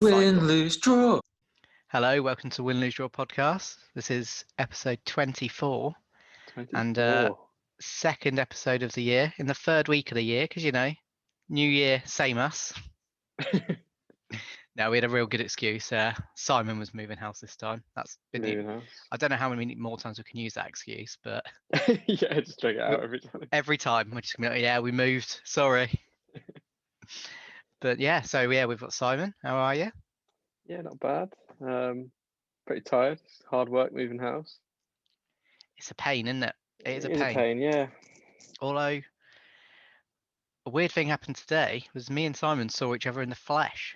Win, lose, draw. Hello, welcome to Win Lose Draw podcast. This is episode 24 and 24. second episode of the year in the third week of the year because new year, same us. No, we had a real good excuse. Simon was moving house this time. That's been Moving house. I don't know how many more times we can use that excuse, but Yeah, just drag it out every time. every time we're just gonna be like, yeah, we moved. Sorry. But yeah, so yeah, we've got Simon. How are you? Yeah, not bad. Pretty tired. Hard work moving house. It's a pain, isn't it? It is a It is a pain. pain, yeah. Although a weird thing happened today was me and Simon saw each other in the flesh.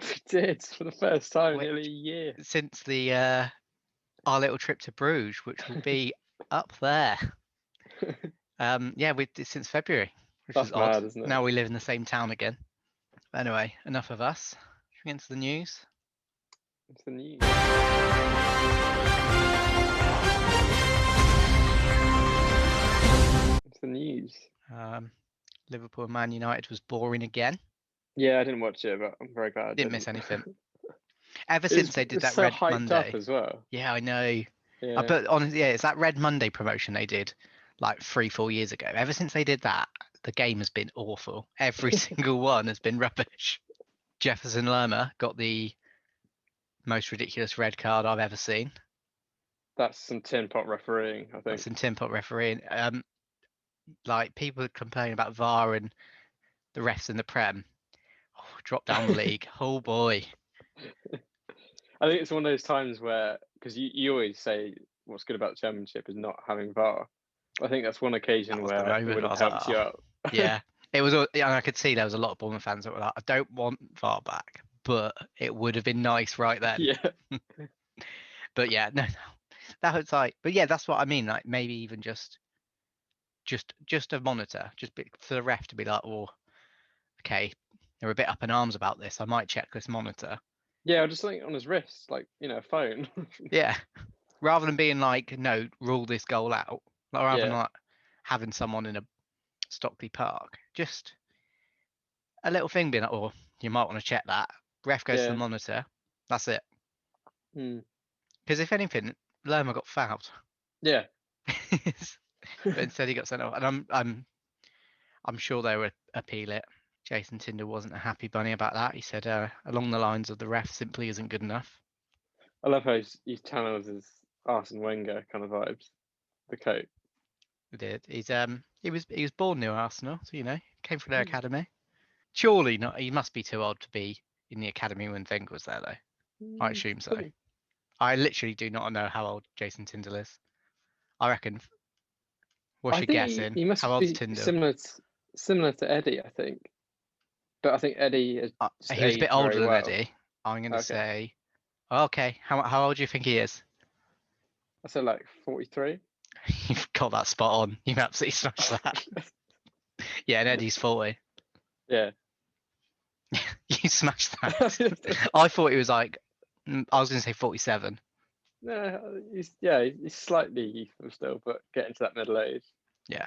We did for the first time in Which, nearly a year. since our little trip to Bruges, which will be up there. Yeah, we did since February, which is That's odd. mad, isn't it? Now we live in the same town again. But anyway, enough of us. Should we get into the news? It's the news. It's the news. Liverpool and Man United was boring again. Yeah, I didn't watch it, but I'm very glad I Didn't miss didn't. anything. Ever since they did It's that so Red hyped up Monday. as well. Yeah, I know. Yeah. But honestly, yeah, it's that Red Monday promotion they did like 3-4 years ago. Ever since they did that, the game has been awful. Every single one has been rubbish. Jefferson Lerma got the most ridiculous red card I've ever seen. That's some tin pot refereeing, I think. That's some tin pot refereeing. Like people complain about VAR and the refs in the Prem. Oh, drop down the league. Oh boy. I think it's one of those times where, because you always say what's good about the Championship is not having VAR. I think that's one occasion That was the where it moment. would I have was like, helped oh. you out. Yeah. It was. Yeah, I could see there was a lot of Bournemouth fans that were like, I don't want VAR back, but it would have been nice right then. Yeah. But yeah, no, that was like. But yeah, that's what I mean. Like maybe even just a monitor, for the ref to be like, oh, okay, they're a bit up in arms about this. I might check this monitor. Yeah, just something on his wrist, like, a phone. Yeah, rather than being like, no, rule this goal out. Like, rather than Yeah. like having someone in a Stockley Park, just a little thing being like, oh, you might want to check that. Ref goes to the Yeah. monitor. That's it. Hmm. Because if anything, Lerma got fouled, Yeah. but instead he got sent off. And I'm sure they would appeal it. Jason Tinder wasn't a happy bunny about that. He said along the lines of the ref simply isn't good enough. I love how he channels his Arsene Wenger kind of vibes. The coat. He did. He was born near Arsenal, so came from their academy. Surely not. He must be too old to be in the academy when Wenger was there, though. I assume so. I literally do not know how old Jason Tyndall is. I reckon. What's I your think guess in? he How must old's be Tyndall? similar to Eddie, I think. But I think Eddie has just He was a bit aged older very than well. Eddie. I'm going to Okay. say. Okay, how old do you think he is? I said like 43. You've got that spot on. You've absolutely smashed that. Yeah, and Eddie's 40. Yeah. You smashed that. I thought he was like, I was going to say 47. No, he's slightly youthful still, but getting to that middle age. Yeah.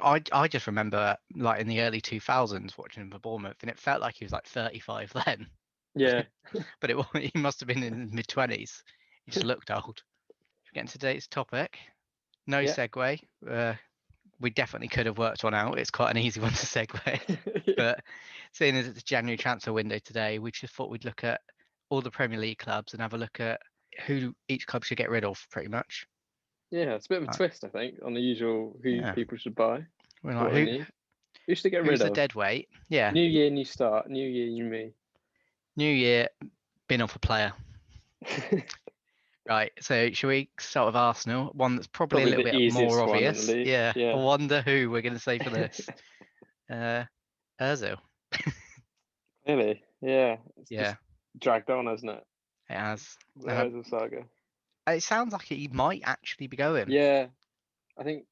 I just remember like in the early 2000s watching him for Bournemouth, and it felt like he was like 35 then. Yeah. But he must have been in his mid-20s. He just looked old. Getting to today's topic. No Yeah. segue. We definitely could have worked one out. It's quite an easy one to segue. Yeah. But seeing as it's January transfer window today, we just thought we'd look at all the Premier League clubs and have a look at who each club should get rid of, pretty much. Yeah, it's a bit of a twist, I think, on the usual who Yeah. people should buy. We're What like, they need. Who should they get who's rid the of? dead weight? Yeah. New year, new start. New year, new me. New year, bin off a player. Right, so should we start with Arsenal? One that's probably a little the bit more easiest one in the obvious. league. Yeah. I Yeah. wonder who we're going to say for this. Ozil. Really? Yeah. It's Yeah, just dragged on, hasn't it? it has. The Ozil saga. It sounds like he might actually be going. Yeah. I think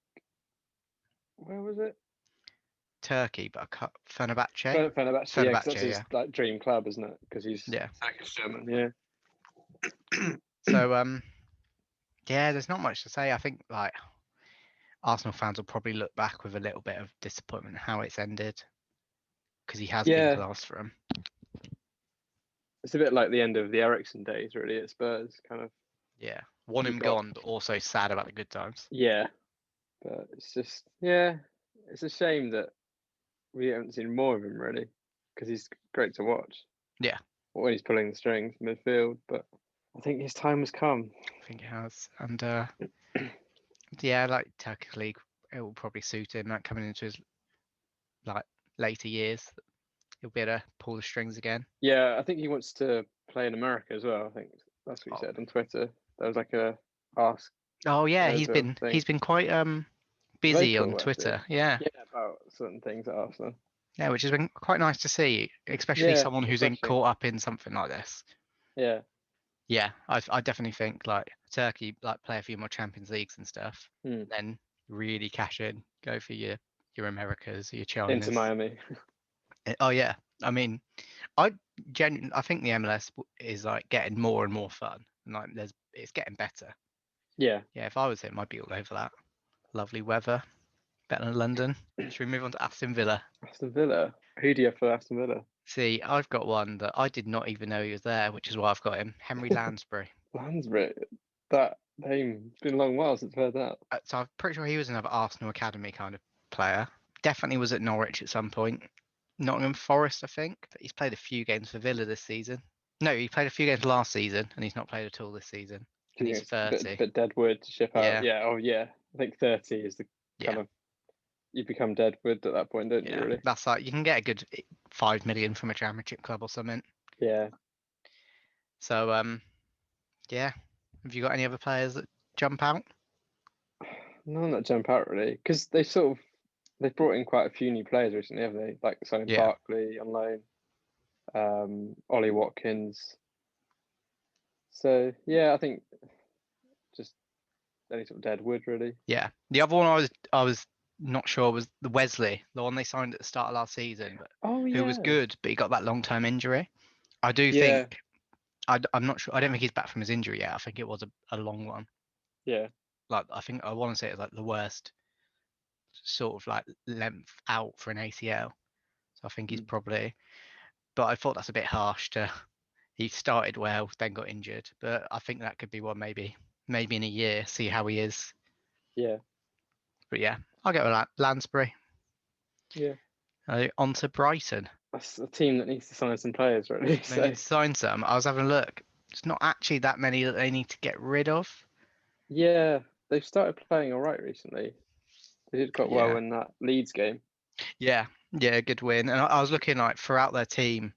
where was it? Turkey, but I can't. Fenerbahce. Fenerbahce, yeah, because that's Fenerbahce, his yeah. like dream club, isn't it? Because he's Yeah. Turkish German. Yeah. So yeah, there's not much to say. I think like Arsenal fans will probably look back with a little bit of disappointment how it's ended because he has been Yeah. class for him. It's a bit like the end of the Ericsson days, really, at Spurs. Kind of, Yeah, want you've him got gone, but also sad about the good times. yeah, but it's just it's a shame that we haven't seen more of him really, because he's great to watch Yeah, when he's pulling the strings midfield. But I think his time has come. I think it has. And yeah, like Turkish League, it will probably suit him. Like coming into his like later years, he'll be able to pull the strings again. Yeah, I think he wants to play in America as well. I think that's what he Oh, said on Twitter. There was like a ask oh yeah, over he's thing, been quite busy on vocal actually. Twitter. Yeah, Yeah, about certain things at Arsenal. yeah, which has been quite nice to see, especially Yeah, someone who's in, refreshing. caught up in something like this. Yeah. Yeah, I definitely think like Turkey, like play a few more Champions Leagues and stuff, Hmm. then really cash in, go for your Americas, your Into Chinas. Miami. Oh yeah, I mean, I think the MLS is like getting more and more fun, and like it's getting better. Yeah. Yeah, if I was him, I'd be all over that. Lovely weather, better than London. Should we move on to Aston Villa? Aston Villa. Who do you have for Aston Villa? See, I've got one that I did not even know he was there, which is why I've got him. Henry Lansbury. Lansbury. That name. It's been a long while since I've heard that. So I'm pretty sure he was another Arsenal academy kind of player. Definitely was at Norwich at some point. Nottingham Forest, I think. But he's played a few games for Villa this season. No, he played a few games last season, and he's not played at all this season. Do And you he's think it's a 30. bit dead wood to ship out? Yeah, Yeah. Oh, yeah. I think 30 is the kind yeah, of you become dead wood at that point, don't you? yeah. Really? That's like you can get a good 5 million from a championship club or something. Yeah. So yeah. Have you got any other players that jump out? None that jump out really, because they've brought in quite a few new players recently, haven't they? Like signing Yeah, Barkley on loan, Ollie Watkins. So yeah, I think just any sort of dead wood really. yeah. The other one I was not sure was the Wesley, the one they signed at the start of last season, but Oh who was yeah, good, but he got that long-term injury. I do yeah, think I'm not sure. I don't think he's back from his injury yet. I think it was a long one. yeah, Like I think I want to say it's like the worst sort of like length out for an ACL. So I think he's mm, probably. But I thought that's a bit harsh to. He started well, then got injured. But I think that could be one maybe in a year, see how he is. yeah, But yeah, I'll go with Lansbury. yeah. On to Brighton. That's a team that needs to sign some players really. They So need to sign some. I was having a look. It's not actually that many that they need to get rid of. yeah, they've started playing all right recently. They did quite well Yeah, in that Leeds game. yeah, good win. And I was looking like throughout their team,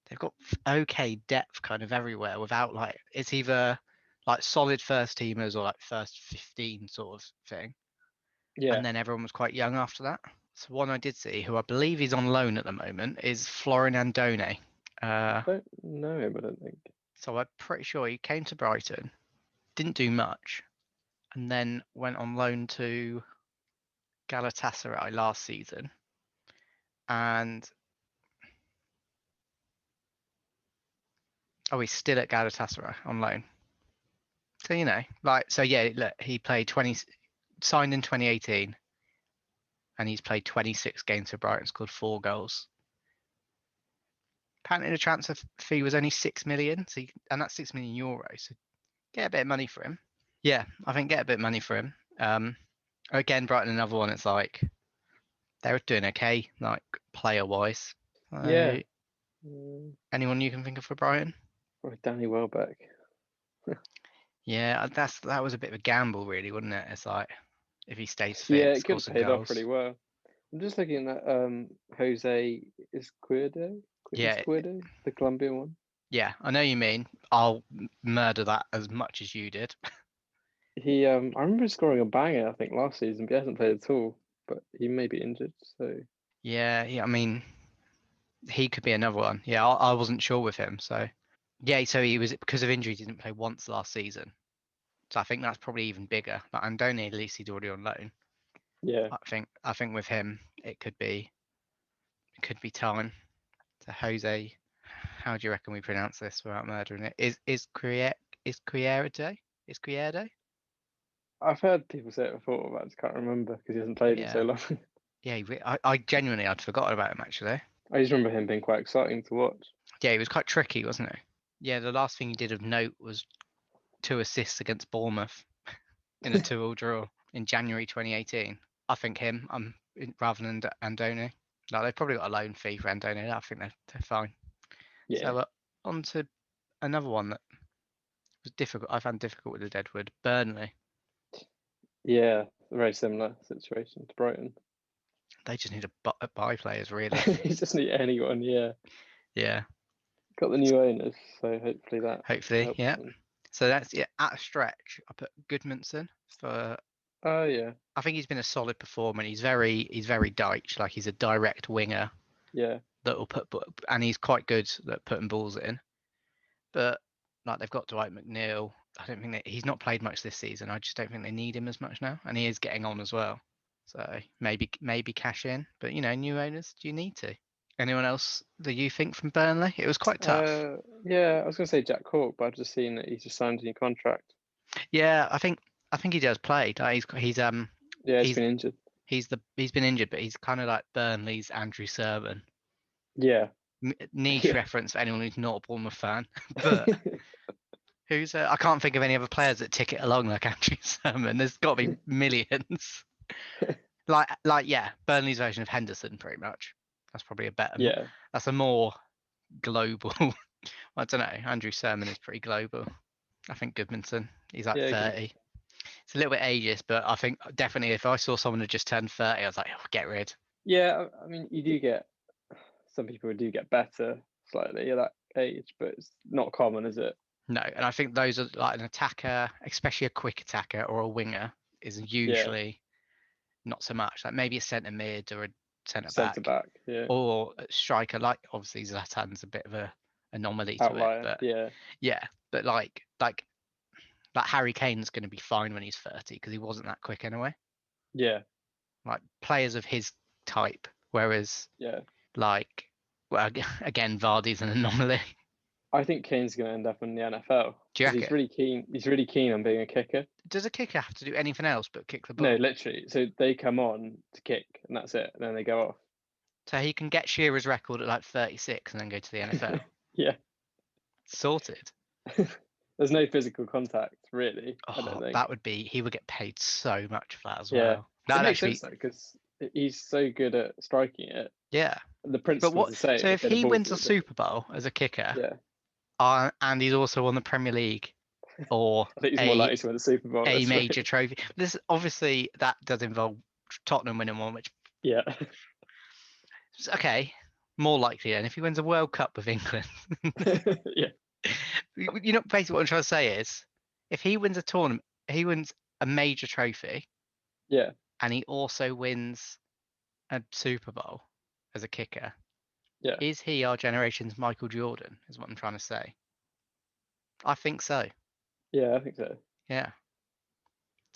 they've got okay depth kind of everywhere without like it's either like solid first teamers or like first 15 sort of thing. Yeah, And then everyone was quite young after that. So one I did see, who I believe is on loan at the moment, is Florin Andone. I Uh, don't know him. I don't think. so I'm pretty sure he came to Brighton, didn't do much, and then went on loan to Galatasaray last season. And oh, he's still at Galatasaray on loan. So so yeah, look, he played 20, signed in 2018, and he's played 26 games for Brighton, scored 4 goals. Apparently, the transfer fee was only 6 million, and that's 6 million euros. So get a bit of money for him. Yeah, I think get a bit of money for him. Again, Brighton, another one. It's like they're doing okay, like player wise. Yeah, So, anyone you can think of for Brighton? probably Danny Welbeck. Yeah, that was a bit of a gamble, really, wasn't it? It's like if he stays Yeah, fit, it could score have some paid off really goals. well. I'm just looking at Jose Yeah, Izquierdo, the Colombian one. yeah, I know you mean. I'll murder that as much as you did. I remember scoring a banger, I think, last season, but he hasn't played at all. But he may be injured, so Yeah, I mean, he could be another one. Yeah, I wasn't sure with him. So, yeah, so he was because of injuries, he didn't play once last season. So I think that's probably even bigger. Like Andoni, at least he's already on loan. yeah. I think with him, it could be time. So Jose, how do you reckon we pronounce this without murdering it? Is Crierde? I've heard people say it before, but I just can't remember because he hasn't played in so Yeah, long. yeah. I genuinely I'd forgotten about him actually. I just remember him being quite exciting to watch. Yeah, he was quite tricky, wasn't he? Yeah, the last thing he did of note was 2 assists against Bournemouth in a 2-2 draw in January 2018. I think him, rather than Andoni. Like, they've probably got a loan fee for Andoni. I think they're fine. Yeah. So on to another one that was difficult. I found difficult with the Deadwood, Burnley. Yeah, very similar situation to Brighton. They just need to buy players, really. You just need anyone, yeah. Yeah, Got the new owners, so hopefully that hopefully, helps yeah. them. So that's at a stretch. I put Goodmanson for. Oh yeah, I think he's been a solid performer. He's very Dyche, like he's a direct winger yeah, that will and he's quite good at putting balls in. But like they've got Dwight McNeil. I don't think he's not played much this season. I just don't think they need him as much now, and he is getting on as well. So maybe cash in. But new owners, do you need to? Anyone else that you think from Burnley? It was quite tough. yeah. I was gonna say Jack Cork, but I've just seen that he's just signed a new contract. Yeah, I think he does play. Like, Yeah, he's he's been injured. he's been injured, but he's kind of like Burnley's Andrew Sermon. Yeah, Niche yeah. reference for anyone who's not a Bournemouth fan, but who's I can't think of any other players that tick it along like Andrew Sermon. There's got to be millions. Like yeah, Burnley's version of Henderson, pretty much. That's probably a better. Yeah, That's a more global. I don't know. Andrew Sermon is pretty global. I think Goodmanson, he's like yeah, 30. It's a little bit ageist, but I think definitely if I saw someone who just turned 30, I was like, oh, get rid. yeah. I mean, you do get some people do get better slightly at that age, but it's not common, is it? No, and I think those are like an attacker, especially a quick attacker or a winger, is Yeah, usually not so much. Like maybe a centre mid or a centre centre back back. Yeah, or a striker. Like obviously Zlatan's a bit of a anomaly to it, outlier. but Yeah, yeah, but like Harry Kane's going to be fine when he's 30 because he wasn't that quick anyway. yeah, Like players of his type, whereas yeah. like well again Vardy's an anomaly. I think Kane's going to end up in the NFL Do you because he's reckon? really keen. He's really keen on being a kicker. Does a kicker have to do anything else but kick the No, ball? literally. So they come on to kick, and that's it. And then they go So he can get Shearer's record at like 36 and then go to the NFL. off. Yeah. Sorted. There's no physical contact, really. I don't Oh, think. that would be, he would get paid so much for that as Yeah, well. it That'd makes actually sense though because he's so good at striking it. yeah. The But principle's what, the so same. if Get a he ball wins to a the kicker. Super Bowl as a kicker, Yeah, and he's also won the Premier League or I think he's more a likely to win the Super Bowl a this major way. trophy. This obviously that does involve Tottenham winning one, which Yeah, okay, more likely. And if he wins a World Cup with England, yeah, basically what I'm trying to say is, if he wins a tournament, he wins a major trophy, yeah, and he also wins a Super Bowl as a kicker. yeah, Is he our generation's Michael Jordan? Is what I'm trying to say. I think so. yeah. I think so. Yeah.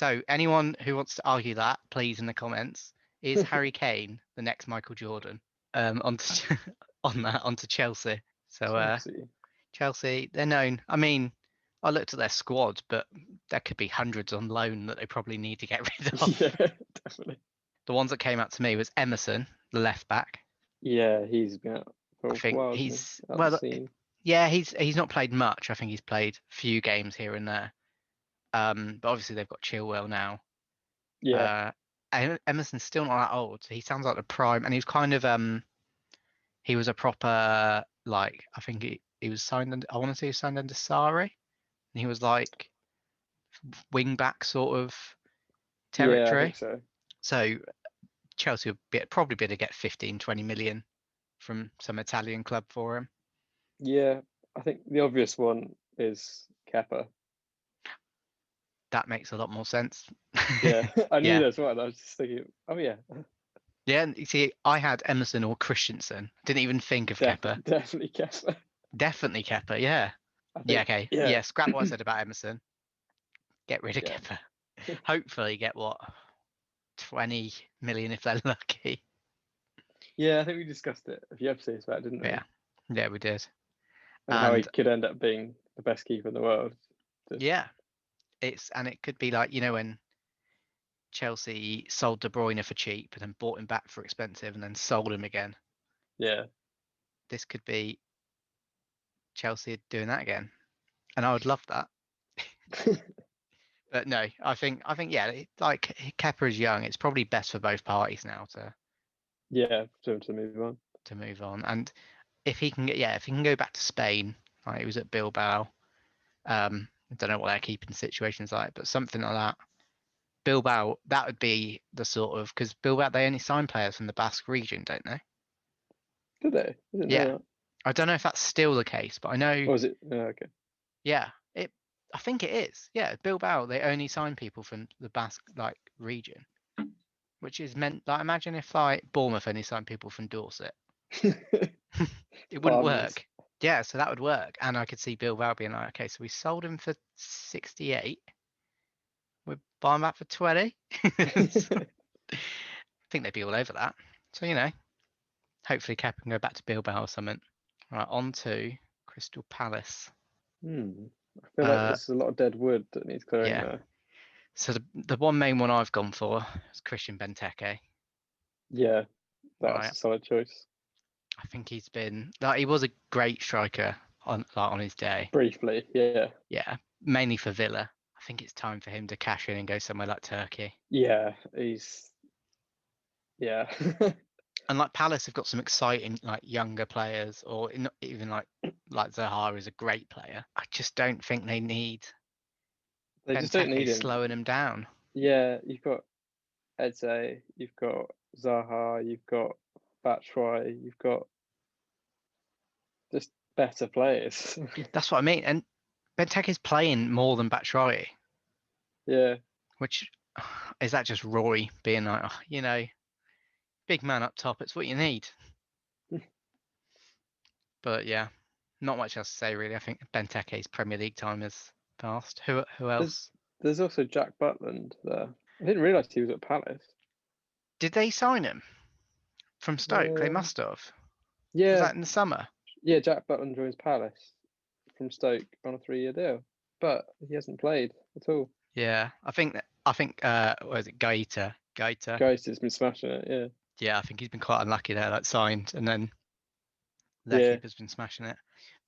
So anyone who wants to argue that, please in the comments. Is Harry Kane the next Michael Jordan? Onto onto Chelsea. So Chelsea. Chelsea, they're known. I mean, I looked at their squad, but there could be hundreds on loan that they probably need to get rid Yeah, of. definitely. The ones that came out to me was Emerson, the left back. Yeah, he's been out for I a think while, hasn't he's he? Out the well, scene. yeah, he's not played much. I think he's played a few games here and there. But obviously they've got Chilwell now. Yeah, Uh, Emerson's still not that old. So he sounds like the prime, and he was kind of he was a proper like I think he was signed under, I want to say he was signed under Sarri, and he was like wing back sort of yeah, I think territory. so. So Chelsea would probably be able to get 15, 20 million from some Italian club for him. Yeah, I think the obvious one is Kepa. That makes a lot more sense. Yeah, I knew Yeah. that's one. I was just thinking, oh yeah, Yeah, and you see, I had Emerson or Christensen. Didn't even think of Kepa. definitely Kepa. Definitely Kepa, yeah. I Yeah, think, okay. yeah, Yeah, scrap what I said about Emerson. Get rid of yeah, Kepa. Hopefully get what? 20 million if they're lucky. yeah. I think we discussed it a few episodes back, didn't But we? yeah. Yeah, we did. And how he And could end up being the best keeper in the world. Just yeah, it could be like, when Chelsea sold De Bruyne for cheap and then bought him back for expensive and then sold him again. yeah, This could be Chelsea are doing that again, and I would love that. But no, I think yeah, like Kepa is young. It's probably best for both parties now Yeah, to move on. to move on. And if he can go back to Spain, like he was at Bilbao. I don't know what their keeping situation's like, but something like that. Bilbao, that would be the sort of, because Bilbao, they only sign players from the Basque region, don't they? Did they? I didn't know Yeah. that. I don't know if that's still the case, but I know, Or was it? Okay. yeah, I think it is. Yeah, Bilbao, they only sign people from the Basque like region, which is meant like imagine if like Bournemouth only signed people from Dorset. It wouldn't Farmers. work. Yeah, so that would work. And I could see Bilbao being like, okay, so we sold him for 68. We're buying back for 20. So, I think they'd be all over that. So, hopefully Kepa can go back to Bilbao or something. Right, on to Crystal Palace. I feel like Uh, there's a lot of dead wood that needs clearing yeah. there. So the one main one I've gone for is Christian Benteke. Yeah, that's Right. a solid choice. I think he's been like he was a great striker on his day. Briefly, yeah. Yeah, mainly for Villa. I think it's time for him to cash in and go somewhere like Turkey. Yeah, yeah. And like Palace have got some exciting like younger players, or not even like Zaha is a great player. I just don't think they need They just don't Benteke need him. slowing him down. Yeah, you've got Eze, you've got Zaha, you've got Batshuayi, you've got just better players. That's what I mean. And Benteke's playing more than Batshuayi, Yeah, which is that just Roy being like, big man up top. It's what you need. But yeah, not much else to say really. I think Benteke's Premier League time is past. Who there's else? there's also Jack Butland there. I didn't realise he was at Palace. Did they sign him from Stoke? They Uh, must have. Was yeah, that in the summer? yeah. Jack Butland joins Palace from Stoke on a 3-year deal, but he hasn't played at all. Yeah, what is it, Gaeta? Gaeta. Ghost has been smashing it. Yeah, Yeah, I think he's been quite unlucky there, like signed, and then their yeah. keeper's been smashing it.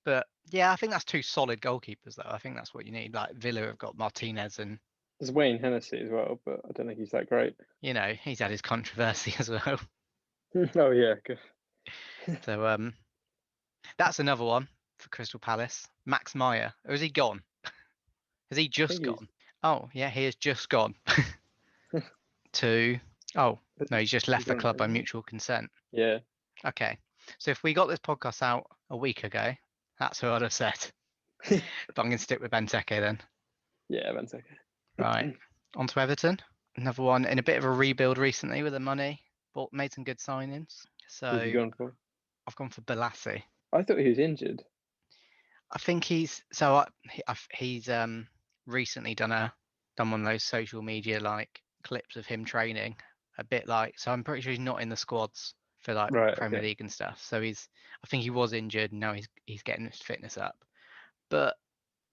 But yeah, I think that's two solid goalkeepers though. I think that's what you need. Like Villa have got Martinez, and There's Wayne Hennessy as well, but I don't think he's that great. he's had his controversy as well. Oh yeah, good. So that's another one for Crystal Palace. Max Meyer, or is he gone? Has he I just think he's. gone? Oh yeah, he has just gone to. Oh no, he's just He's left the gone club by now. mutual consent. Yeah. Okay, so if we got this podcast out a week ago, that's what I'd have said. But I'm going to stick with Benteke then. Yeah, that's okay. Right, on to Everton. Another one in a bit of a rebuild recently with the money. Made some good signings. So Who've you gone for? I've gone for Balassi. I thought he was injured. I think he's recently done one of those social media like clips of him training a bit like, so I'm pretty sure he's not in the squads for like Right. Premier Okay. League and stuff. So I think he was injured and now he's getting his fitness up. But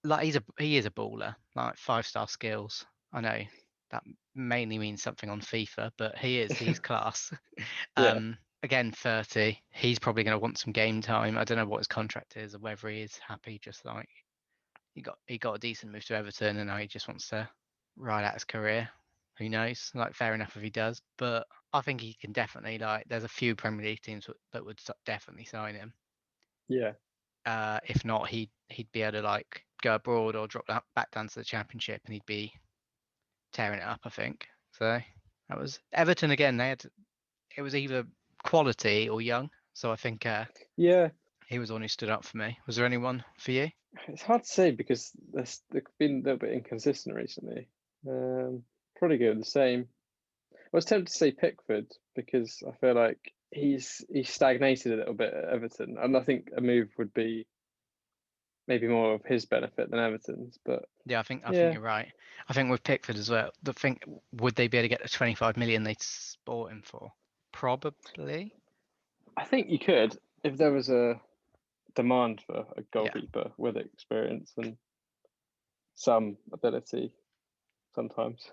like he is a baller, like 5-star skills. I know that mainly means something on FIFA, but he's class. Yeah. Again, 30. He's probably going to want some game time. I don't know what his contract is or whether he is happy just like he got a decent move to Everton and now he just wants to ride out his career. Who knows? Like fair enough if he does, but I think he can definitely like. There's a few Premier League teams that would definitely sign him. Yeah. If not, he'd be able to like go abroad or drop that back down to the Championship and he'd be tearing it up. I think so. That was Everton again. It was either quality or young. So I think Yeah. he was the one who stood up for me. Was there anyone for you? It's hard to say because they've been a little bit inconsistent recently. Probably go the same. I was tempted to say Pickford because I feel like he's stagnated a little bit at Everton, and I think a move would be maybe more of his benefit than Everton's. But Yeah, I think yeah, you're right. I think with Pickford as well. Would they be able to get the 25 million they bought him for? Probably. I think you could if there was a demand for a Yeah. goalkeeper with experience and some ability sometimes.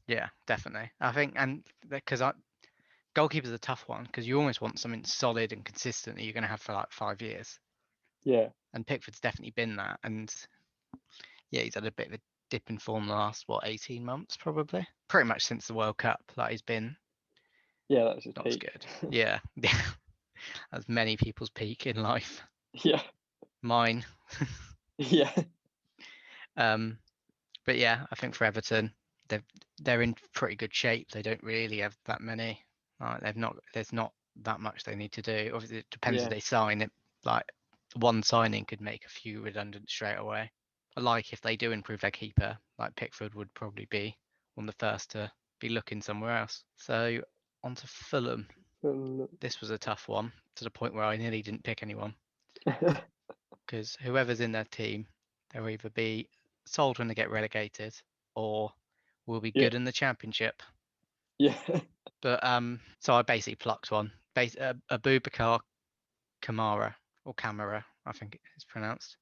Yeah, definitely. I think, and because goalkeeper's a tough one because you almost want something solid and consistent that you're going to have for like 5 years. Yeah. And Pickford's definitely been that. And yeah, he's had a bit of a dip in form the last 18 months probably. Pretty much since the World Cup, like he's been Yeah, that was his not as peak. good. Yeah, yeah, that's many people's peak in life. Yeah. Mine. Yeah. But yeah, I think for Everton, they're in pretty good shape. They don't really have that many. There's not that much they need to do. Obviously, it depends Yeah. if they sign it. Like one signing could make a few redundant straight away. Like if they do improve their keeper, like Pickford would probably be one of the first to be looking somewhere else. So on to Fulham. This was a tough one to the point where I nearly didn't pick anyone because whoever's in their team, they'll either be sold when they get relegated or will be Yeah. good in the championship. Yeah. But so I basically plucked one. Abubakar Kamara or Kamara, I think it's pronounced.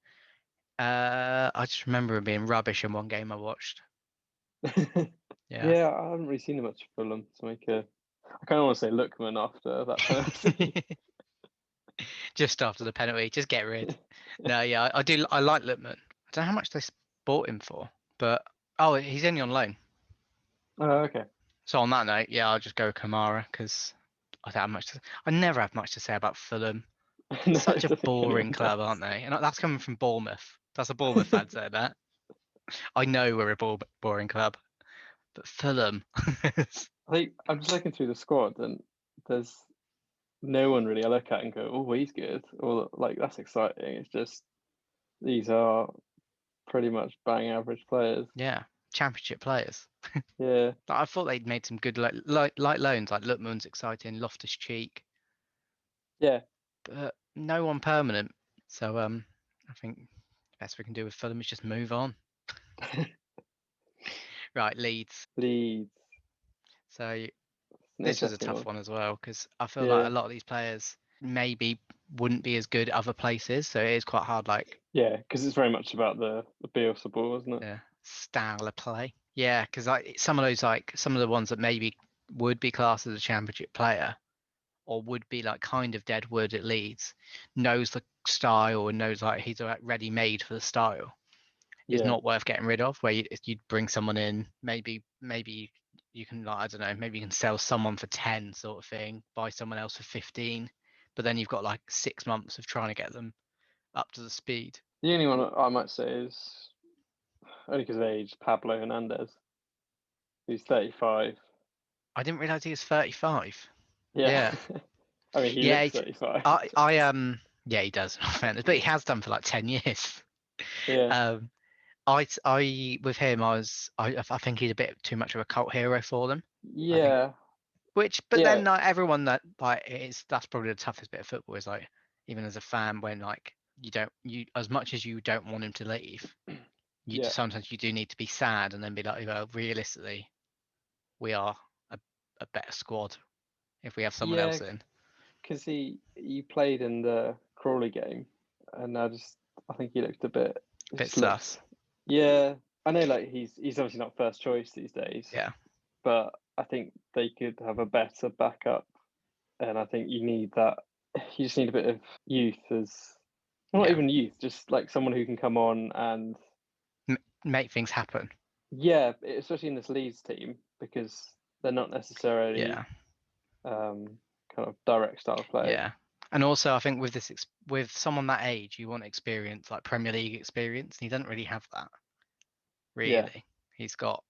I just remember him being rubbish in one game I watched. Yeah. Yeah, I haven't really seen much of Fulham to make a. I kind of want to say Lookman after that penalty. Just after the penalty, just get rid. No, yeah, I do. I like Lippmann. I don't know how much they bought him for, but oh, he's only on loan. Oh, okay. So on that note, yeah, I'll just go with Kamara because I don't have much to. I never have much to say about Fulham. No, I Such a don't think boring anyone club, does. aren't they? And that's coming from Bournemouth. That's a Bournemouth fan saying that. I know we're a boring club, but Fulham. I think I'm just looking through the squad and there's no one really I look at and go, oh, he's good, or like that's exciting. It's just these are pretty much bang average players. Yeah, championship players. Yeah, I thought they'd made some good light loans. Like Lookman's exciting, Loftus Cheek, yeah. but no one permanent. So I think the best we can do with Fulham is just move on. Right, Leeds. Leeds, So it's an this was a interesting tough one. one as well because I feel like Yeah, a lot of these players maybe wouldn't be as good other places. So it is quite hard, like yeah, because it's very much about the Bielsa ball, isn't it? the style of play. Yeah, because like some of the ones that maybe would be classed as a championship player or would be like kind of dead wood at Leeds knows the style and knows like he's ready made for the style is Yeah, not worth getting rid of. Where you'd bring someone in, maybe you can like I don't know, maybe you can sell someone for 10 sort of thing, buy someone else for 15, but then you've got like 6 months of trying to get them up to the speed. the only one I might say is only because of age, Pablo Hernandez, who's 35. I didn't realize he was 35. Yeah, Yeah, I mean he yeah. looks 35. Yeah, he does. In fairness, but he has done for like 10 years. Yeah, Um, with him, I think he's a bit too much of a cult hero for them. I think, yeah, but yeah, then like everyone that like that's probably the toughest bit of football is like even as a fan when like you as much as you don't want him to leave, yeah, sometimes you do need to be sad and then be like, well, realistically, we are a better squad if we have someone yeah. else in. Because he played in the Crawley game, and I think he looked a bit. It Bit just looked. sus. Yeah, I know. Like he's obviously not first choice these days, Yeah, but I think they could have a better backup, and I think you need that. You just need a bit of youth as, well, not yeah. even youth, just like someone who can come on and Make things happen. yeah, especially in this Leeds team because they're not necessarily Yeah, kind of direct style players. yeah. And also, I think with with someone that age, you want experience, like Premier League experience. And he doesn't really have that. Yeah, Really, he's got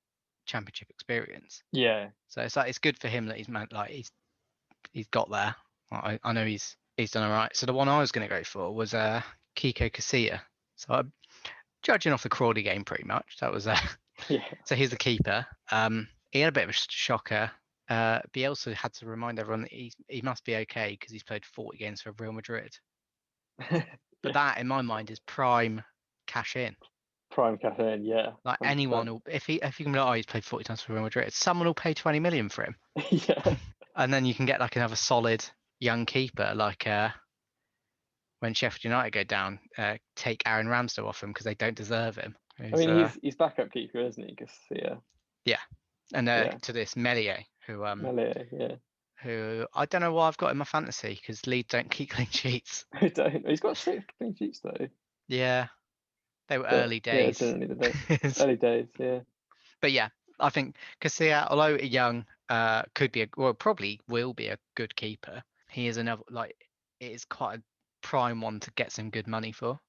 championship experience. yeah, So it's like it's good for him that he's got there. I know he's done all right. So the one I was going to go for was Kiko Casilla. So judging off the Crawley game, pretty much that was yeah. so he's the keeper. He had a bit of a shocker. Bielsa had to remind everyone that he must be okay because he's played 40 games for Real Madrid. But Yeah, that, in my mind, is prime cash in. prime caffeine, yeah, Like anyone, 100%. if you can be like, oh, he's played 40 times for Real Madrid, someone will pay 20 million for him, Yeah, and then you can get like another solid young keeper, like when Sheffield United go down, take Aaron Ramsdale off him because they don't deserve him. I mean he's backup keeper, isn't he? Because yeah, Yeah, and yeah, to this Melier, who Melee, yeah, who I don't know why I've got in my fantasy because Leeds don't keep clean sheets. I don't. He's got 6 clean sheets though. Yeah, they were But early yeah, days. generally the day. Early days, yeah. But yeah, I think Casilla, although young, could be probably will be a good keeper. He is another it is quite a prime one to get some good money for.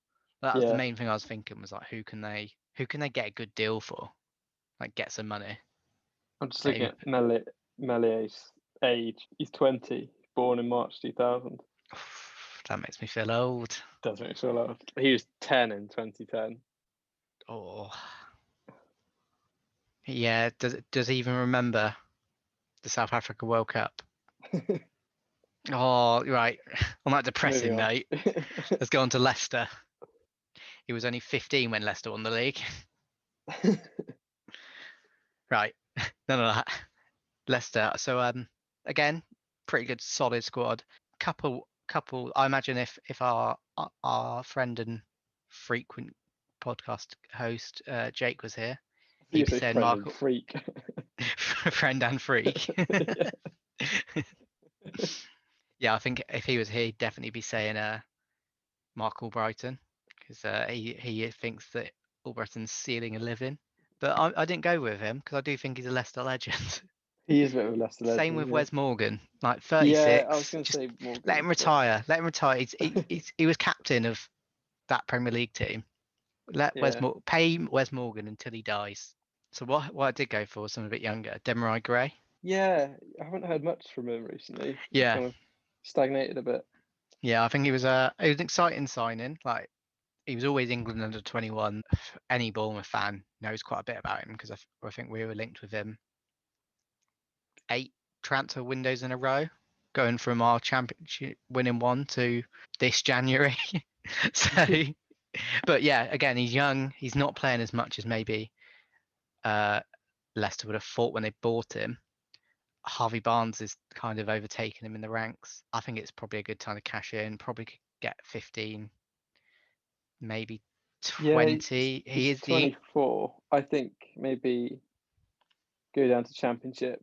That was the Yeah. main thing I was thinking was like who can they get a good deal for, like get some money. I'm just That looking at Melié's age. He's 20, born in March 2000. that makes me feel old. Does make me feel old. He was 10 in 2010. Oh, yeah. Does he even remember the South Africa World Cup? Oh, right. On that depressing Moving on. note, let's go on to Leicester. He was only 15 when Leicester won the league. Right. None of that. Leicester. So again, pretty good solid squad. Couple I imagine if our friend and frequent podcast host Jake was here, he'd You be say saying friend Mark and freak. friend and freak. Yeah. Yeah, I think if he was here, he'd definitely be saying Mark Albrighton because he thinks that Albrighton's ceiling a living. But I didn't go with him because I do think he's a Leicester legend. He is a bit of a Leicester Same legend, with yeah. Wes Morgan, like Yeah, I was 36. going to Just say Morgan. let him retire. Let him retire. He was captain of that Premier League team. Pay Wes Morgan until he dies. So what I did go for was something a bit younger, Demarai Gray. Yeah, I haven't heard much from him recently. He's Yeah, kind of stagnated a bit. yeah. I think he was an exciting signing. Like he was always England under 21. Any Bournemouth fan knows quite a bit about him because I think we were linked with him 8 transfer windows in a row, going from our championship winning one to this January. So, but yeah, again, he's young. He's not playing as much as maybe Leicester would have thought when they bought him. Harvey Barnes is kind of overtaking him in the ranks. I think it's probably a good time to cash in. Probably could get 15, maybe Yeah, 20. he's 24. I think maybe go down to Championship,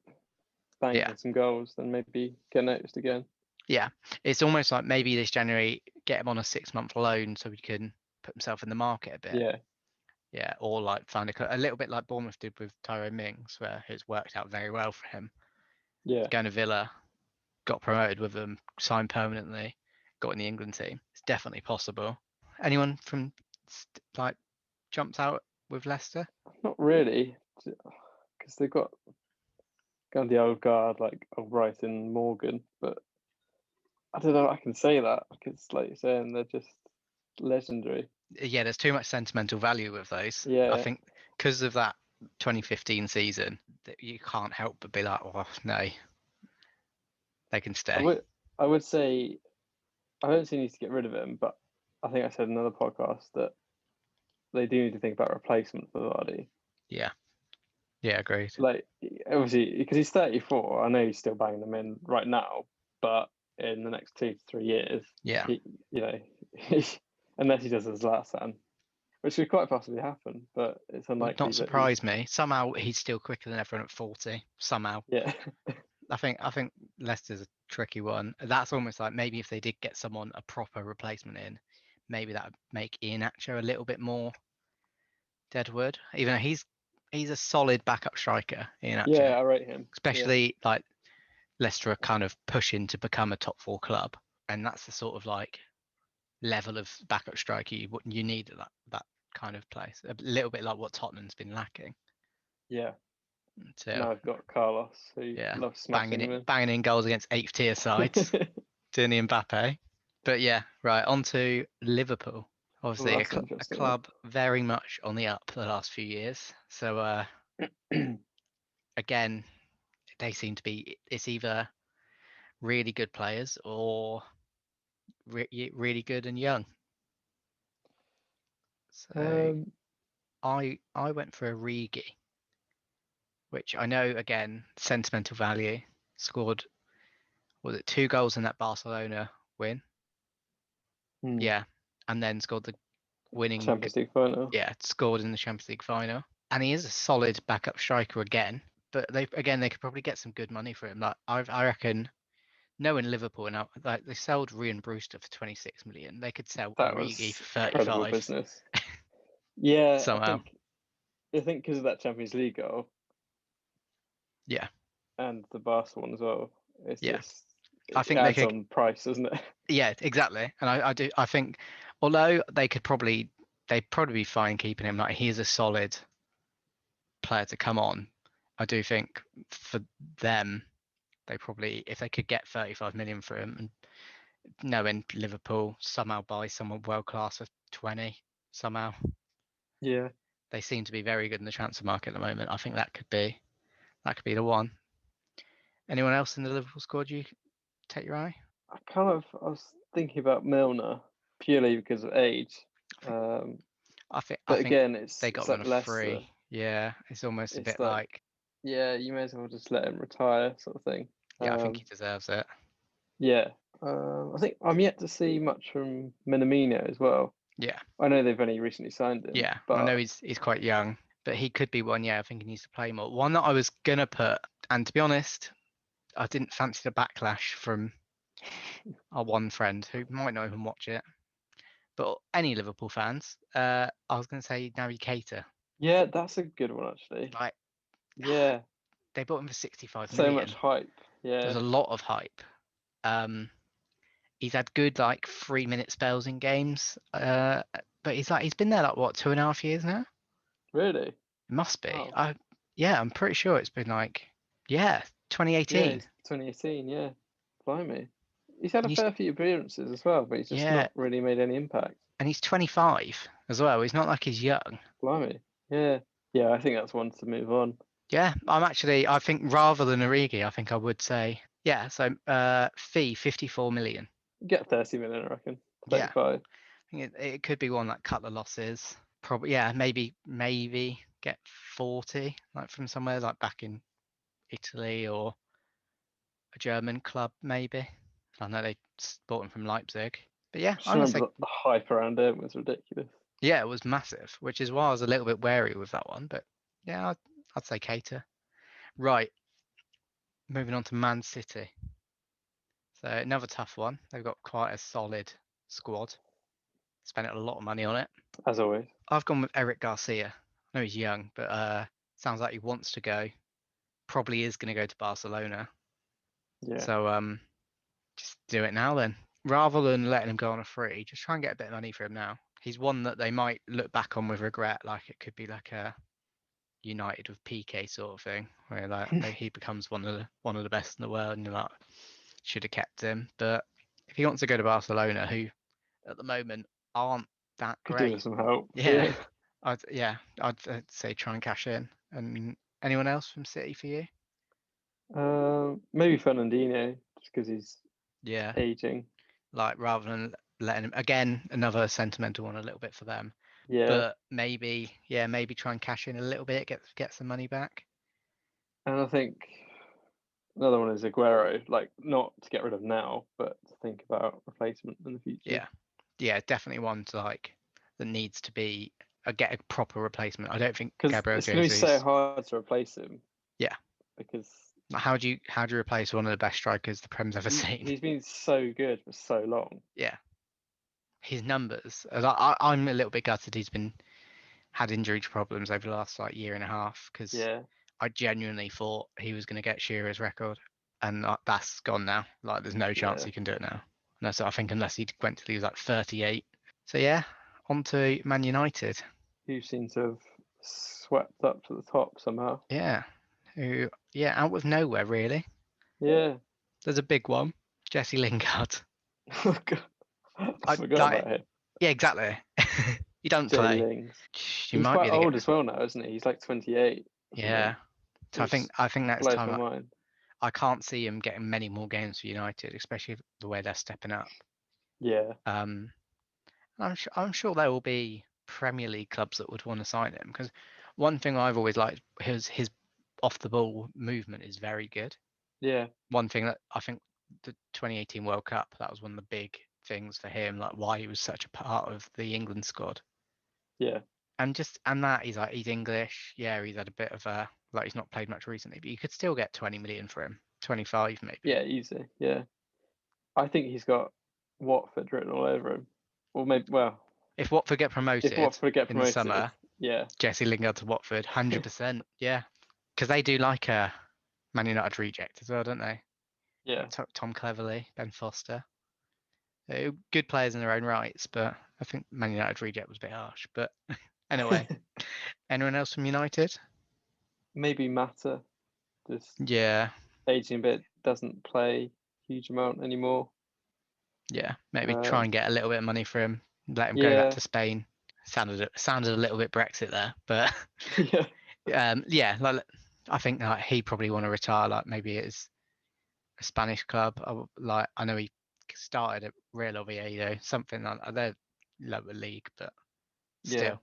bang Yeah, in some goals, then maybe get noticed again. yeah. It's almost like maybe this January get him on a 6-month loan so he can put himself in the market a bit. Yeah, Yeah, or like find a little bit like Bournemouth did with Tyrone Mings, where it's worked out very well for him. yeah. Going to Villa, got promoted with them, signed permanently, got in the England team. It's definitely possible. Anyone from like jumps out with Leicester? Not really, because they've got kind of the old guard like Brighton, Morgan, but I don't know. I can say that because, like you're saying, they're just legendary. Yeah, there's too much sentimental value with those. I Yeah, think because of that 2015 season, that you can't help but be like, oh no, they can I stay. would say I don't see need to get rid of him, but I think I said in another podcast that they do need to think about replacement for Vardy. Yeah, yeah, agreed. Like obviously because he's 34, I know he's still banging them in right now, but in the next 2 to 3 years, Yeah, he, you know, unless he does his last one, which could quite possibly happen, but it's would unlikely not that he's. surprise me. Somehow he's still quicker than everyone at 40. Somehow. Yeah, I think Leicester's a tricky one. That's almost like maybe if they did get someone a proper replacement in, maybe that would make Iheanacho a little bit more deadwood. Even though he's a solid backup striker, yeah, Iheanacho, I rate him. Yeah, especially like Leicester are kind of pushing to become a top 4 club, and that's the sort of like level of backup striker you need at that kind of place. A little bit like what Tottenham's been lacking. yeah. So Now I've got Carlos, who yeah, loves smashing them banging in goals against 8th tier sides. in. Doing the Mbappe. But yeah, right, on to Liverpool. Oh, Obviously, that's an a interesting one. club very much on the up the last few years. So again, they seem to be, it's either really good players or really good and young. So um, I went for Origi, which I know, again, sentimental value. Scored, was it 2 goals in that Barcelona win? Yeah. And then scored the winning, Champions League final. yeah, scored in the Champions League final. And he is a solid backup striker again. But they could probably get some good money for him. Like I reckon knowing Liverpool now, like they sold Ryan Brewster for 26 million, they could sell That Origi was for incredible 35 business. Yeah, somehow. I think because of that Champions League goal Yeah, and the Barca one as well, it's yeah. just I it think they adds could. on price, doesn't it? Yeah, exactly. And I do. I think, although they'd probably be fine keeping him. Like he is a solid player to come on. I do think for them, they probably, if they could get 35 million for him, and knowing Liverpool somehow buy someone world class for 20 somehow, Yeah, they seem to be very good in the transfer market at the moment. I think that could be the one. Anyone else in the Liverpool squad you take your eye? I was thinking about Milner purely because of age. I think Um, I think I but think again, they got it's him on like a Leicester. free. Yeah, it's almost a It's bit like, like, yeah, you may as well just let him retire, sort of thing. yeah, I think he deserves it. Yeah, I think I'm yet to see much from Minamino as well. Yeah, I know they've only recently signed him, yeah. I but know he's quite young, but he could be one. Yeah, I think he needs to play more. One that I was gonna put, and to be honest, I didn't fancy the backlash from our one friend who might not even watch it, but any Liverpool fans. I was gonna say Naby Keita. yeah, that's a good one actually. Like Yeah, they bought him for 65 so much million. hype. There's Yeah, a lot of hype. Um, he's had good like 3 minute spells in games. But he's been there like what 2.5 years now. really. It must be. Oh, Yeah, I'm pretty sure it's been like yeah, yeah, 2018. it's 2018. Yeah, blimey. He's had a And he's fair few appearances as well, but he's just yeah, not really made any impact. and he's 25 as well. He's not like he's young. Blimey. Yeah, yeah. I think that's one to move on. Yeah, I think rather than Origi, I think I would say yeah. So fee 54 million. Get 30 million, I reckon. Yeah, 35. I think it could be one that cut the losses. Probably yeah, maybe get 40 like from somewhere like back in Italy or a German club maybe. I know they bought him from Leipzig. But yeah, Just I'm gonna remember say the hype around him was ridiculous. yeah, it was massive, which is why I was a little bit wary with that one. But yeah, I'd say Cater. Right, moving on to Man City. So another tough one. They've got quite a solid squad. Spent a lot of money on it. As always. I've gone with Eric Garcia. I know he's young, but sounds like he wants to go. Probably is going to go to Barcelona. Yeah. So just do it now then. Rather than letting him go on a free, just try and get a bit of money for him now. He's one that they might look back on with regret, like it could be like a United with PK sort of thing, where he becomes one of the best in the world, and you're like, should have kept him. But if he wants to go to Barcelona, who at the moment aren't that Could do with great, some help. yeah, Yeah. I'd say try and cash in. And anyone else from City for you? Maybe Fernandinho, just because he's Yeah, aging. like rather than letting him again, another sentimental one a little bit for them. Yeah. But maybe try and cash in a little bit, get some money back. And I think another one is Aguero, like not to get rid of now, but to think about replacement in the future. Yeah, yeah, definitely one to like that needs to be get a proper replacement. I don't think Because Gabriel it's going to be so Jesus. hard to replace him Yeah, because like, how do you replace one of the best strikers the Prem's ever seen? he's been so good for so long. Yeah, his numbers. I'm a little bit gutted. He's been had injury problems over the last like year and a half because Yeah. I genuinely thought he was going to get Shearer's record, and that's gone now. Like, there's no chance Yeah. he can do it now. No, so I think unless he went to lose like 38. So yeah, on to Man United. Who seems to have swept up to the top somehow. Yeah, who out of nowhere really. Yeah. There's a big one, Jesse Lingard. Oh, God. I I forgot like about him. yeah exactly. You don't Jay play. Lings. You He's might be quite able to get old as well now, isn't he? He's like 28 or something, yeah. So I which think I think next blows time my mind. I can't see him getting many more games for United, especially the way they're stepping up. Yeah. Um, I'm sure there will be Premier League clubs that would want to sign him because one thing I've always liked his off the ball movement is very good. Yeah. One thing that I think the 2018 World Cup that was one of the big things for him, like why he was such a part of the England squad. Yeah. And that he's English. Yeah, he's had a bit of a like he's not played much recently, but you could still get 20 million for him, 25 maybe. Yeah. Easy. Yeah. I think he's got Watford written all over him. Or maybe, well, If Watford get if promoted Watford get in the promoted, summer, yeah, Jesse Lingard to Watford, 100%. Yeah, because they do like a Man United reject as well, don't they? yeah. Tom Cleverley, Ben Foster. They're good players in their own rights, but I think Man United reject was a bit harsh. But anyway, anyone else from United? Maybe Mata, just Yeah, aging a bit, doesn't play huge amount anymore. yeah. Maybe try and get a little bit of money for him. Let him go back Yeah, to Spain. Sounded a little bit Brexit there, but yeah, yeah. Like I think like he probably want to retire. Like maybe it's a Spanish club. Like I know he started at Real Oviedo, something like that. They're lower league, but yeah. still.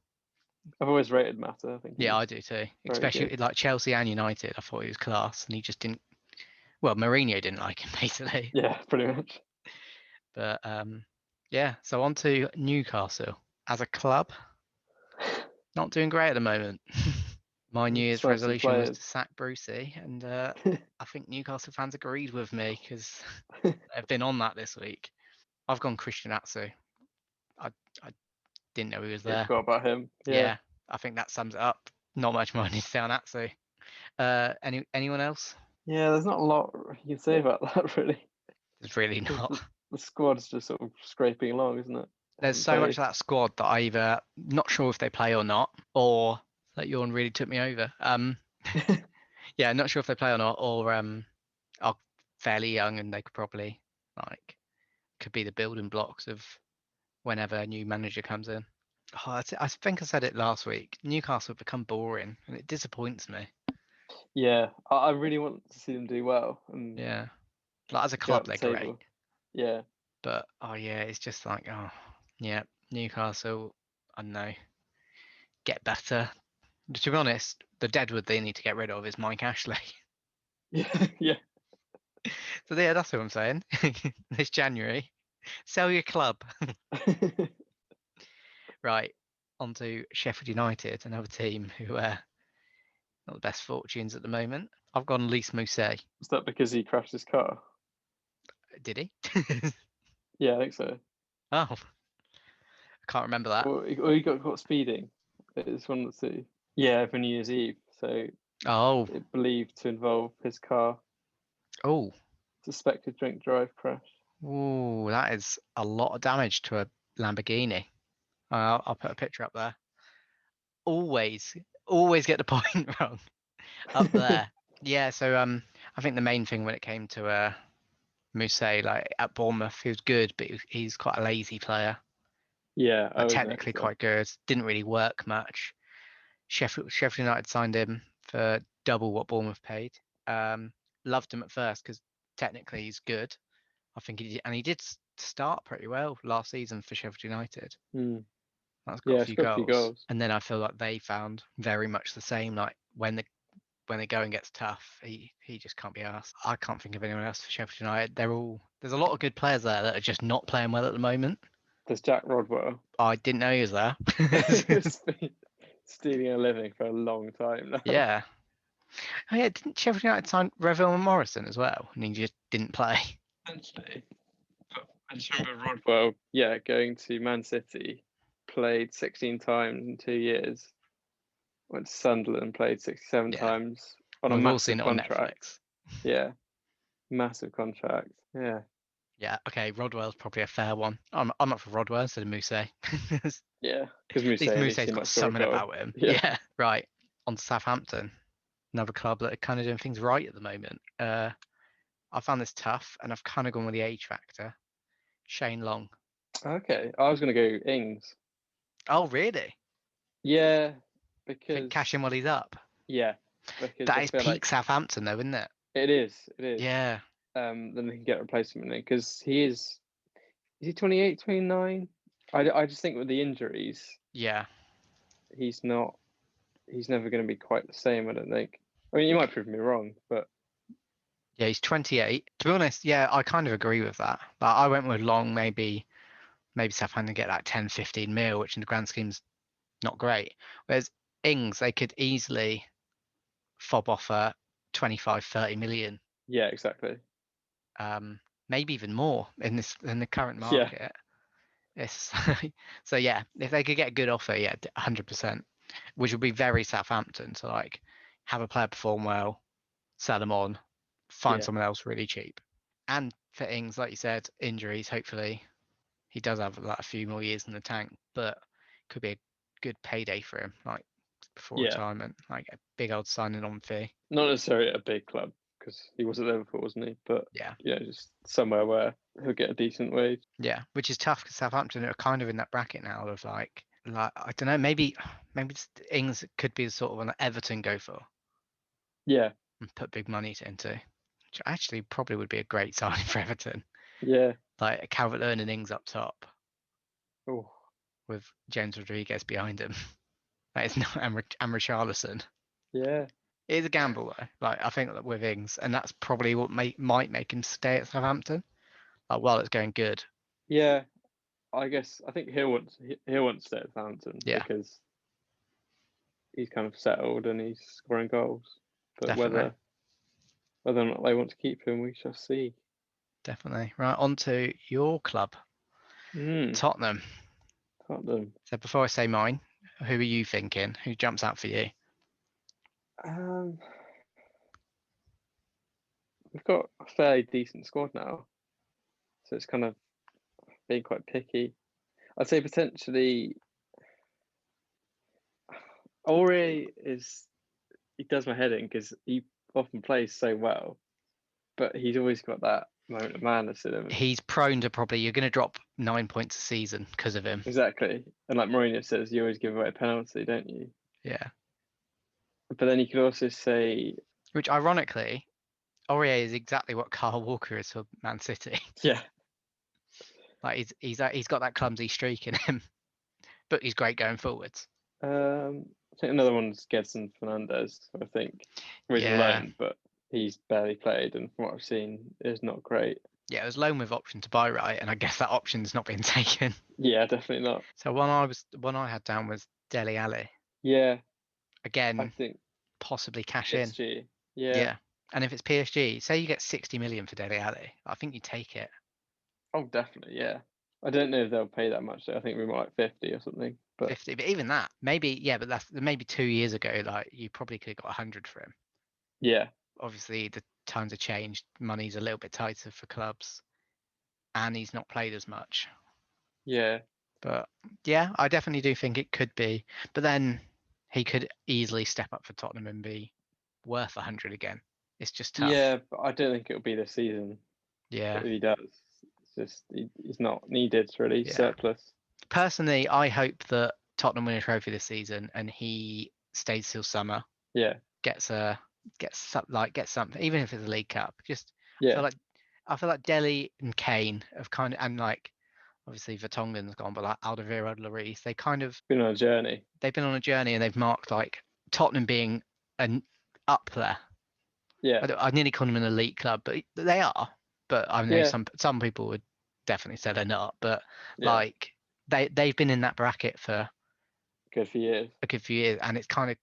I've always rated Mata. I think Yeah, he's I do too. very good. Especially like Chelsea and United. I thought he was class, and he just didn't. Well, Mourinho didn't like him basically. Yeah, pretty much. But yeah. So on to Newcastle as a club. Not doing great at the moment. My New Year's Sign some resolution was players. to sack Brucey, and I think Newcastle fans agreed with me because they've been on that this week. I've gone Christian Atsu. I didn't know he was Yeah, there. forgot about him. Yeah. Yeah, I think that sums it up. Not much more I need to say on Atsu. Anyone else? Yeah, there's not a lot you can say about that really. There's really Because not. the squad's just sort of scraping along, isn't it? There's Haven't so much played. of that squad that I either not sure if they play or not, or that Yawn really took me over. Yeah, not sure if they play or not, or are fairly young and they could probably like could be the building blocks of whenever a new manager comes in. Oh, I think I said it last week. Newcastle have become boring, and it disappoints me. Yeah, I really want to see them do well and Yeah, like as a go club, up the they're great, table. Yeah, but oh yeah, it's just like oh yeah, Newcastle. I don't know, get better. To be honest, the deadwood they need to get rid of is Mike Ashley. yeah, yeah. So yeah, that's what I'm saying. This January, sell your club. Right, on to Sheffield United, another team who are not the best fortunes at the moment. I've gone Lys Mousset. Was that because he crashed his car? Did he? Yeah, I think so. Oh, I can't remember that. Or he got caught speeding. It's one of the two. Yeah, for New Year's Eve. So Oh, it believed to involve his car. oh, Suspected drink drive crash. ooh, that is a lot of damage to a Lamborghini. I'll put a picture up there. Always, always get the point wrong. Up there. Yeah, so I think the main thing when it came to Mousset, like at Bournemouth, he was good, but he's quite a lazy player. Yeah, Like oh, isn't it? technically Yeah. quite good. Didn't really work much. Sheffield United signed him for double what Bournemouth paid. Loved him at first because technically he's good. I think he did start pretty well last season for Sheffield United. Hmm. That's got a Yeah, it's few got a few goals. goals. And then I feel like they found very much the same. Like when the going gets tough, he just can't be asked. I can't think of anyone else for Sheffield United. There's a lot of good players there that are just not playing well at the moment. There's Jack Rodwell. I didn't know he was there. He's been stealing a living for a long time now. Yeah. Oh yeah, didn't Sheffield United sign Revel and Morrison as well? And he just didn't play. Essentially. But I just remember Rodwell, yeah, going to Man City, played 16 times in 2 years, went to Sunderland, played 67 Yeah. times on a We've all massive seen it on contract. Netflix. Yeah, massive contract. Yeah, Yeah, okay, Rodwell's probably a fair one. I'm up for Rodwell instead of Mousset. At yeah, because least Musa at least Mousset's he got might score a something goal. about him. Yeah, Yeah, right. On to Southampton, another club that are kind of doing things right at the moment. I found this tough, and I've kind of gone with the age factor. Shane Long. okay. I was gonna go Ings. Oh, really? Yeah, Think cash because him while he's up. yeah, because I That is feel peak like Southampton, though, isn't it? it is. It is. Yeah, Then they can get a replacement in because he is. Is he 28, 29? I just think with the injuries, yeah. he's not. He's never going to be quite the same. I don't think. I mean, you might prove me wrong, but Yeah, he's 28. To be honest, yeah, I kind of agree with that. Like, I went with Long, maybe Southampton get like 10, 15 mil, which in the grand scheme's not great. Whereas Ings, they could easily fob off a 25, 30 million. yeah, exactly. maybe even more in the current Yeah. market. It's so yeah, if they could get a good offer, yeah, 100%, which would be very Southampton to like have a player perform well, sell them on, find Yeah. someone else really cheap, and for Ings, like you said, injuries. Hopefully, he does have like a few more years in the tank, but could be a good payday for him, like before Yeah. retirement, like a big old signing on fee. Not necessarily a big club because he was at Liverpool, wasn't he? But Yeah, just somewhere where he'll get a decent wage. yeah, which is tough because Southampton are kind of in that bracket now of like I don't know, maybe Ings could be sort of an Everton go for Yeah. and put big money into, which actually probably would be a great signing for Everton, Yeah. like Calvert-Lewin and Ings up top Oh. with James Rodriguez behind him. That is not and Richarlison. Yeah. It is a gamble though. Like I think that with Ings, and that's probably what might make him stay at Southampton. Like while it's going good. Yeah. I think he'll want to stay at Southampton Yeah, because he's kind of settled and he's scoring goals. But definitely, whether or not they want to keep him, we shall see. definitely. Right, on to your club, Tottenham. Tottenham. So before I say mine, who are you thinking? Who jumps out for you? Um, we've got a fairly decent squad now, so it's kind of being quite picky. I'd say potentially Ori he does my head in because he often plays so well, but he's always got that moment of madness in him. He's prone to probably you're going to drop 9 points a season because of him. Exactly, and like Mourinho says, you always give away a penalty, don't you? Yeah. But then you could also say, Which ironically, Aurier is exactly what Carl Walker is for Man City. yeah, Like he's got that clumsy streak in him, but he's great going forwards. I think another one's Gedson Fernandez. I think original Yeah. loan, but he's barely played, and from what I've seen, is not great. Yeah, it was loan with option to buy, right? And I guess that option's not been taken. Yeah, definitely not. So one I had down was Dele Alli. Yeah, I Again, think possibly cash in. PSG. Yeah. Yeah. And if it's PSG, say you get 60 million for Dele Alli, I think you take it. Oh, definitely. Yeah. I don't know if they'll pay that much. Though. I think we might like 50 or something. But 50, but even that, maybe, yeah, but that's maybe 2 years ago, like you probably could have got 100 for him. yeah, Obviously, the times have changed. Money's a little bit tighter for clubs, and he's not played as much. yeah, But yeah, I definitely do think it could be. But then he could easily step up for Tottenham and be worth 100 again. It's just tough. yeah. But I don't think it'll be this season. Yeah, If he does, it's just he's not needed really. yeah. Surplus. Personally, I hope that Tottenham win a trophy this season and he stays till summer, Yeah, gets something, even if it's a League Cup. Just yeah, I feel like Delhi and Kane have kind of, and like obviously Vertonghen's gone, but like Alderweireld, Lloris, been on a journey. they've been on a journey and they've marked like Tottenham being an up there. Yeah, I nearly call them an elite club, but they are. But I know yeah, some people would definitely say they're not. But yeah. like they've been in that bracket for Good for years. a good few years, and it's kind of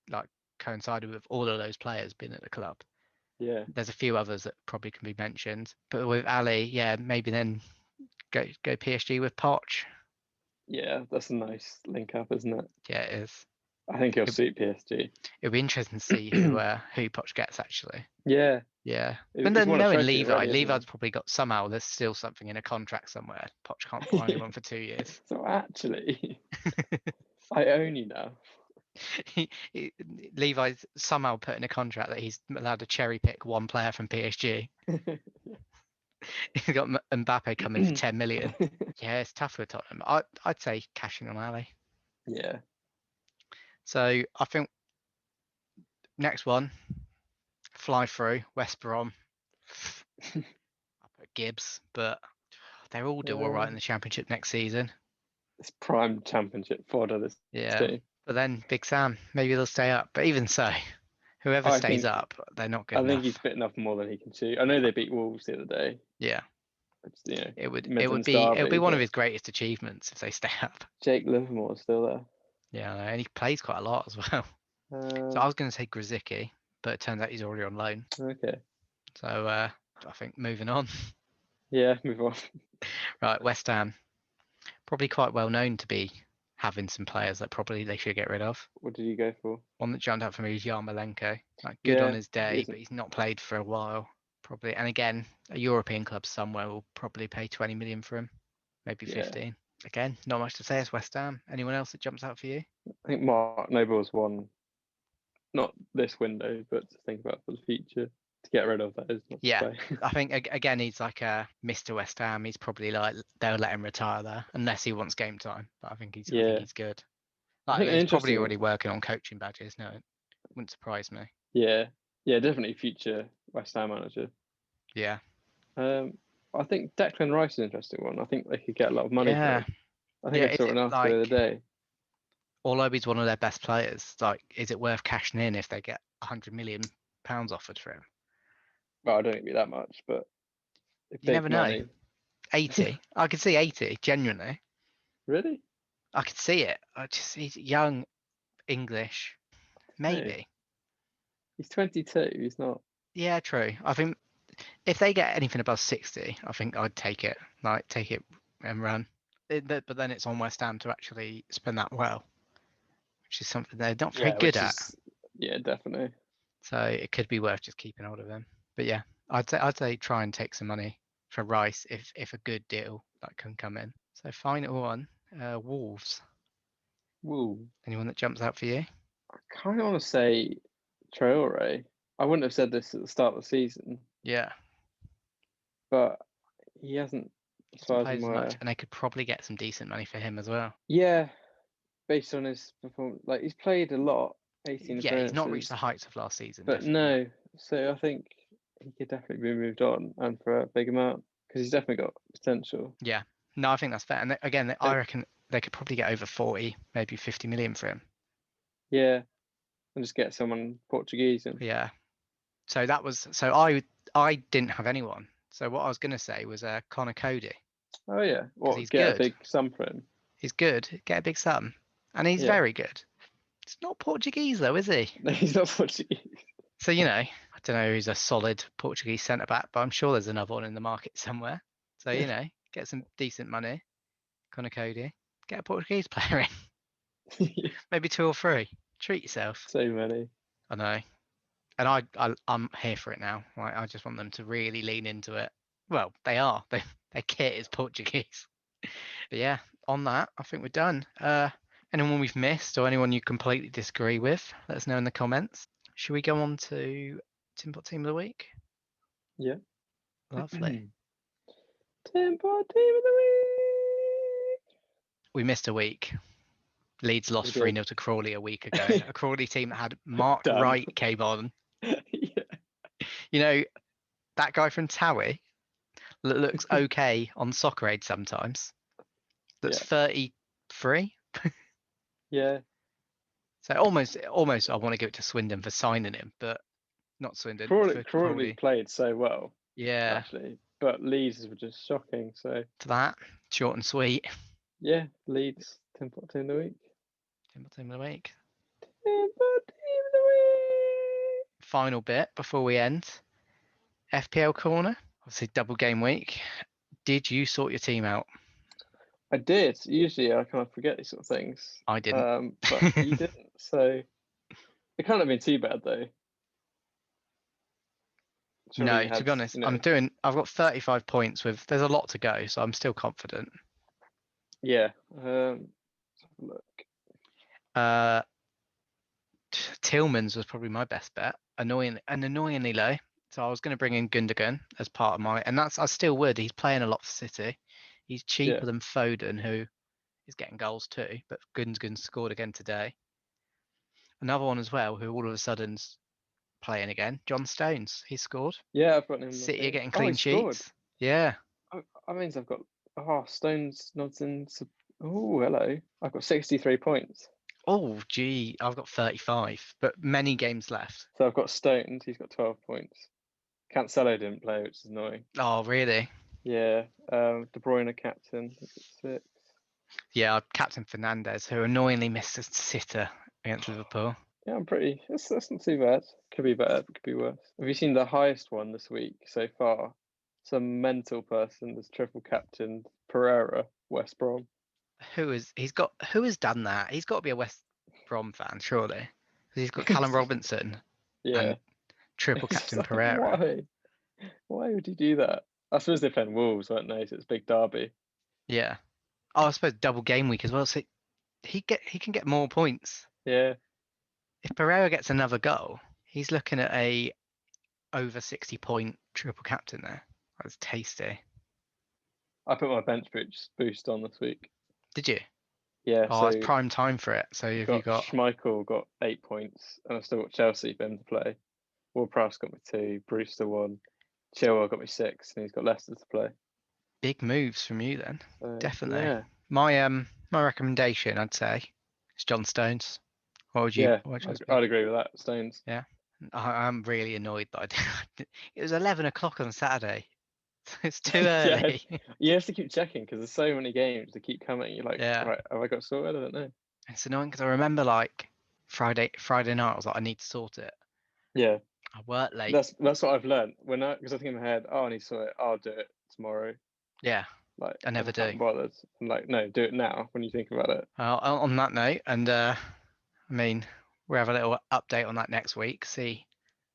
like coincided with all of those players being at the club. Yeah, There's a few others that probably can be mentioned, but with Ali, yeah, maybe then go PSG with Poch. yeah. That's a nice link up, isn't it? Yeah, it is. I think he'll It, suit PSG. it'll be interesting to see who Poch gets actually. Yeah, Yeah. But he's then won a knowing trophy Levi, already, hasn't Levi's probably got somehow there's still something in a contract somewhere. Poch can't buy he? anyone for 2 years. So actually, I own you now. he, Levi's somehow put in a contract that he's allowed to cherry pick one player from PSG. He's got Mbappe coming for 10 million. Yeah, it's tough with Tottenham. I'd say cashing on Ali. Yeah, So I think next one, fly through West Brom. I put Gibbs, but they're all do all right in the Championship next season. it's prime championship fodder. This Yeah. team. But then Big Sam, maybe they'll stay up. But even so, whoever I stays think up, they're not good I think he's enough. bitten off more than he can chew. I know they beat Wolves the other day. Yeah. It's, It would Midlands be derby, one of but his greatest achievements if they stay up. Jake Livermore's still there. Yeah, and he plays quite a lot as well. So I was going to say Grzycki, but it turns out he's already on loan. Okay. So I think moving on. Yeah, move on. Right, West Ham. Probably quite well known to be having some players that probably they should get rid of. What did you go for? One that jumped out for me is Yarmolenko. Like good on Yeah, his he day, isn't. but he's not played for a while. Probably. And again, a European club somewhere will probably pay 20 million for him, maybe Yeah, 15. Again, not much to say. It's West Ham. Anyone else that jumps out for you? I think Mark Noble's one, not this window, but to think about for the future. To get rid of, that is, not to Yeah, play. I think again he's like a Mr. West Ham. He's probably like they'll let him retire there unless he wants game time. But I think Yeah, he's good. I Like think an he's probably interesting. already working on coaching badges. No, it wouldn't surprise me. Yeah, yeah, definitely future West Ham manager. Yeah, I think Declan Rice is an interesting one. I think they could get a lot of money for yeah, him. I think yeah. I Is saw it an article the other like day. although he's one of their best players, like is it worth cashing in if they get 100 million pounds offered for him? Well, I don't think it'd be that much, but You big never know. money. 80, I could see 80. Genuinely, Really? I could see it. He's young, English, Hey, maybe. he's 22. He's not. Yeah, true. I think if they get anything above 60, I think I'd take it. Like, take it and run. But then it's on West Ham to actually spend that well, which is something they're not very Yeah, good which at. is, yeah, definitely. So it could be worth just keeping hold of him. But yeah, I'd say try and take some money for Rice if a good deal that can come in. So final one, Wolves. Woo. Anyone that jumps out for you? I kind of want to say Traore. I wouldn't have said this at the start of the season, Yeah, but he hasn't, he as hasn't far as played I'm as much, aware. and they could probably get some decent money for him as well. Yeah, based on his performance, like he's played a lot, 18 Yeah, he's not reached appearances, the heights of last season, but definitely not. no. So I think he could definitely be moved on and for a big amount because he's definitely got potential. Yeah, no, I think that's fair. And again, I Like, reckon they could probably get over 40, maybe 50 million for him. yeah, and just get someone Portuguese in. Yeah. So I didn't have anyone. So what I was gonna say was Connor Cody Oh yeah, because what he's get a good. big sum for him? He's good. Get a big sum, and he's Yeah, very good. It's not Portuguese though, is he? he's not Portuguese. So I don't know who's a solid Portuguese centre back, but I'm sure there's another one in the market somewhere. So get some decent money. Connor Cody, get a Portuguese player in, maybe two or three. Treat yourself. So many. I know. And I'm here for it now. Like, I just want them to really lean into it. Well, they are. Their kit is Portuguese. But yeah, on that, I think we're done. Anyone we've missed or anyone you completely disagree with, let us know in the comments. Should we go on to Timbot Team of the Week? Yeah. Lovely. Tempo team of the week. We missed a week. Leeds We lost 3 did. 0 to Crawley a week ago. A Crawley team that had Mark Done. Wright came on. Yeah. That guy from Towie that looks okay on Soccer Aid sometimes. That's Yeah. 33. Yeah. So almost I want to give it to Swindon for signing him, but not Swindon for Crawley Crawley. played so well, Yeah, actually, but Leeds were just shocking. So to that, short and sweet. yeah, Leeds Tempo team of the week. Team of the week. Tempo team of the week. Final bit before we end. FPL corner. Obviously double game week. Did you sort your team out? I did. Usually, I kind of forget these sort of things. I didn't. But you didn't. So it can't have been too bad, though. Surely No, you to had, be honest, I've got 35 points there's a lot to go, so I'm still confident. yeah. Let's have a look. Tillman's was probably my best bet, annoyingly low. So I was going to bring in Gundogan as part of and I still would. He's playing a lot for City. He's cheaper Yeah. than Foden, who is getting goals too, but Gundogan scored again today. Another one as well, who all of a sudden's playing again, John Stones. He scored. Yeah, I've got him in my City are team. getting Oh, he clean scored. sheets. Yeah. That means I've got Stones, Nodson. Oh, hello. I've got 63 points. Oh, gee, I've got 35, but many games left. So I've got Stones. He's got 12 points. Cancelo didn't play, which is annoying. Oh, really? Yeah. De Bruyne captain. He's got 6. Yeah, Captain Fernandez, who annoyingly missed a sitter against Liverpool. Yeah, I'm pretty. That's not too bad. Could be better. Could be worse. Have you seen the highest one this week so far? some mental person has triple captained Pereira, West Brom. Who has done that? He's got to be a West Brom fan, surely. 'Cause he's got Callum Robinson Yeah. and triple It's just captain like, Pereira. Why would you do that? I suppose they're playing Wolves, weren't they? So it's big derby. Yeah. Oh, I suppose double game week as well. So he can get more points. Yeah. If Pereira gets another goal, he's looking at a over 60-point triple captain there. That's tasty. I put my bench boost on this week. Did you? Yeah, Oh, so it's prime time for it. So have you got Schmeichel got 8 points, and I've still got Chelsea for him to play. Ward-Prowse got me 2, Brewster 1, Chilwell got me 6, and he's got Leicester to play. big moves from you then? So, Definitely. yeah, My recommendation, I'd say, is John Stones. What would yeah, yours be? I'd agree with that. Stones. Yeah. I'm really annoyed that I did. It was 11 o'clock on Saturday. It's too Yeah, early. you have to keep checking because there's so many games that keep coming. You're like, Yeah. right, have I got sorted? I don't know. It's annoying because I remember like Friday night, I was like, I need to sort it. Yeah, I worked late. that's what I've learned. Because I think in my head, oh, I need to sort it. I'll do it tomorrow. Yeah, Like, I never and I can't do. be bothered. I'm like, no, do it now when you think about it. On that note, and I mean, we'll have a little update on that next week. See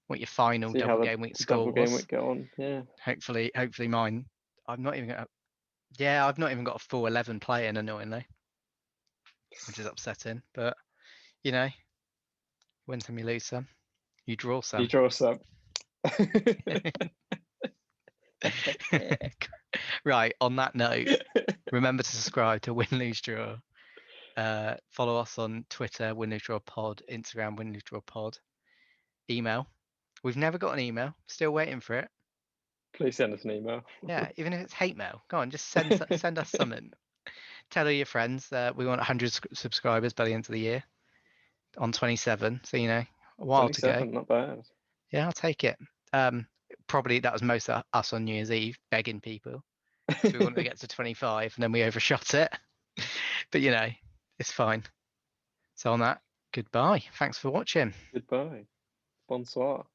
what your final See how double the game week score double game was. would get on. Yeah. Hopefully mine. I'm not even gonna. Yeah, I've not even got a full 11 playing, annoyingly, which is upsetting. But you know, win some, you lose some, you draw You some. draw some. Right. On that note, remember to subscribe to Win Lose Draw. Follow us on Twitter, Win Lose Draw Pod, Instagram, Win Lose Draw Pod. Email. We've never got an email. Still waiting for it. Please send us an email. Yeah, even if it's hate mail, go on, just send us something. Tell all your friends that we want 100 subscribers by the end of the year on 27. So a while to go. 27, not bad. Yeah, I'll take it. Probably that was most of us on New Year's Eve begging people. So we wanted to get to 25 and then we overshot it. But it's fine. So on that, goodbye. Thanks for watching. Goodbye. Bonsoir.